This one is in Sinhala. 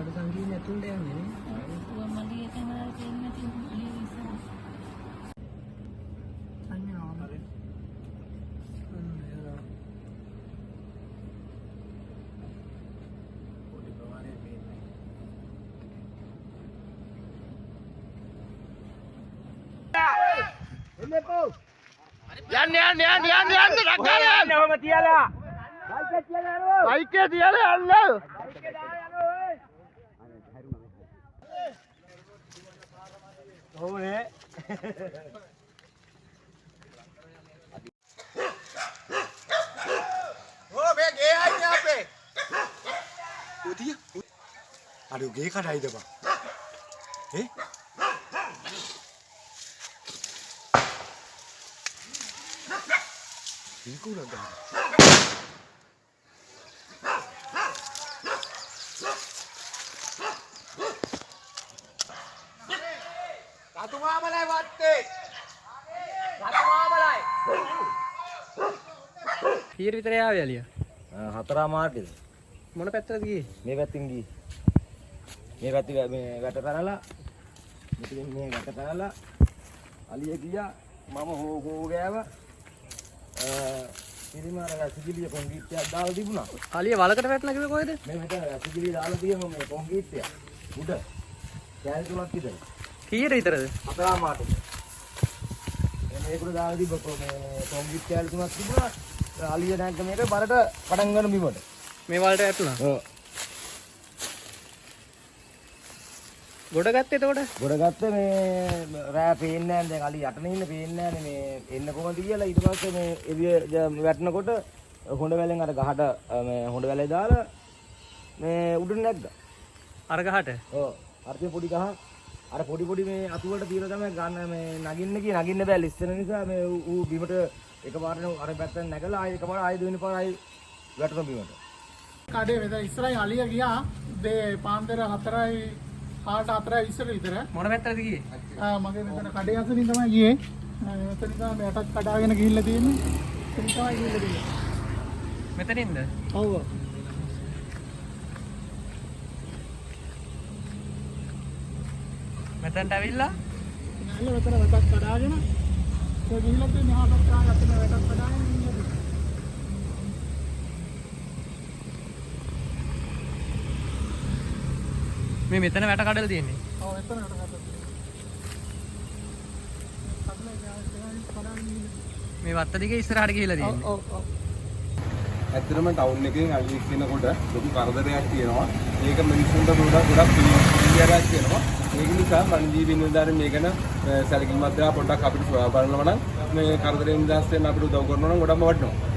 බඩ සංකීර්ණ ඇතුළට යන්නේ නේ. මගේ එකම තියෙන තියෙන අන්‍යවම. පොඩි ප්‍රමාණයක් මේන්නේ. එන්නකෝ. යන්න රක්කාලේ. ඔහම තියලා. බයික් තියලා යනවා. බයික් තියලා යන්න. බයික් දාලා යනවා. ඕනේ. ओ बे गे आई यहाँ पे उदिया अरे गे का ढाई दबा ए इनको लगा कातु मामलाय वाटते कातु मामलाय කීර විතර ආවේ අලිය? හතරා මාර්ගයද මොන පැත්තටද ගියේ? මේ පැත්තෙන් ගියේ මේ පැත්තේ මේ වැට පැනලා මෙතනින් මේ වැට පැනලා අලිය ගියා මම හෝ ගෑව ඉරිමාර සිගිලිය කොන්ක්‍රීට්යක් දාලා තිබුණා අලිය වලකට වැටලා කිව්වේ කොහෙද? මේ මෙතන සිගිලිය දාලා තියෙනවා මේ කොන්ක්‍රීට්ය උඩ කෑලි තුනක් විතර කීර විතරද? හතරා මාර්ගයද මේකට දාලා තිබ්බ මේ කොන්ක්‍රීට් කෑලි තුනක් තිබුණා අලිය නැග්ග මේක බරට පටන් ගන්න බිමට මේ වලට ඇතුණා. ඔව් ගොඩ ගත්තේ එතකොට? ගොඩ ගත්තේ මේ රෑ පේන්නේ නැහැ දැන් අලි යටනේ ඉන්න පේන්නේ නැහැ මේ එන්න කොහමද කියලා ඊට පස්සේ මේ එළිය වැටෙනකොට හොඬ වැලෙන් අර ගහට මේ හොඬ වැලේ දාලා මේ උඩට නැග්ගා. අර ගහට? ඔව් අර තියෙන පොඩි ගහ අර පොඩි මේ අතු වලට තියලා තමයි ගන්න මේ නගින්න බෑ ලිස්සන නිසා මේ ඌ බිමට එකපාරට අර පැත්තෙන් නැගලා ආයෙ එකපාර ආයෙ දෙවෙනි පාර ආයෙ වැටුණා බිමට. කඩේ මෙතන ඉස්සරහින් අලිය ගියා දේ පාන්දර 4යි 4:20 විතර. මොන පැත්තටද ගියේ? මගේ මෙතන කඩේ අතරින් තමයි ගියේ. මෙතන තමයි යටත් කඩාගෙන ගිහිල්ලා තියෙන්නේ. එතන තමයි ගිහිල්ලා තියෙන්නේ. මෙතනින්ද? ඔව්. මෙතනට ඇවිල්ලා නෑ මෙතන වැටක් කඩාගෙන ඒ ගිහිල්ලා තියෙන්නේ යහපත් කාය අතන වැටක් කඩාගෙන ගිහිල්ලා. මේ මෙතන වැට කඩලා තියෙන්නේ. ඔව් එතන වැට කඩලා තියෙන්නේ. මේ වත්ත දිගේ ඉස්සරහට ගිහිල්ලා තියෙන්නේ. ඔව් ඔව්. ඇත්තටම ටවුන් එකෙන් අලියෙක් කෙනකොට ලොකු කරදරයක් තියෙනවා. ඒක මිනිස්සුන්ට ගොඩක් පිළිගැරයක් තියෙනවා. ඒක නිසා වනජීවී නිලධාරීන් මේ ගැන සැලකිලිමත් වෙලා පොඩ්ඩක් අපිට සොයා බලනවා නම් මේ කරදරෙන් නිදහස් වෙන්න අපිට උදව් කරනවා නම් ගොඩක්ම වටිනවා.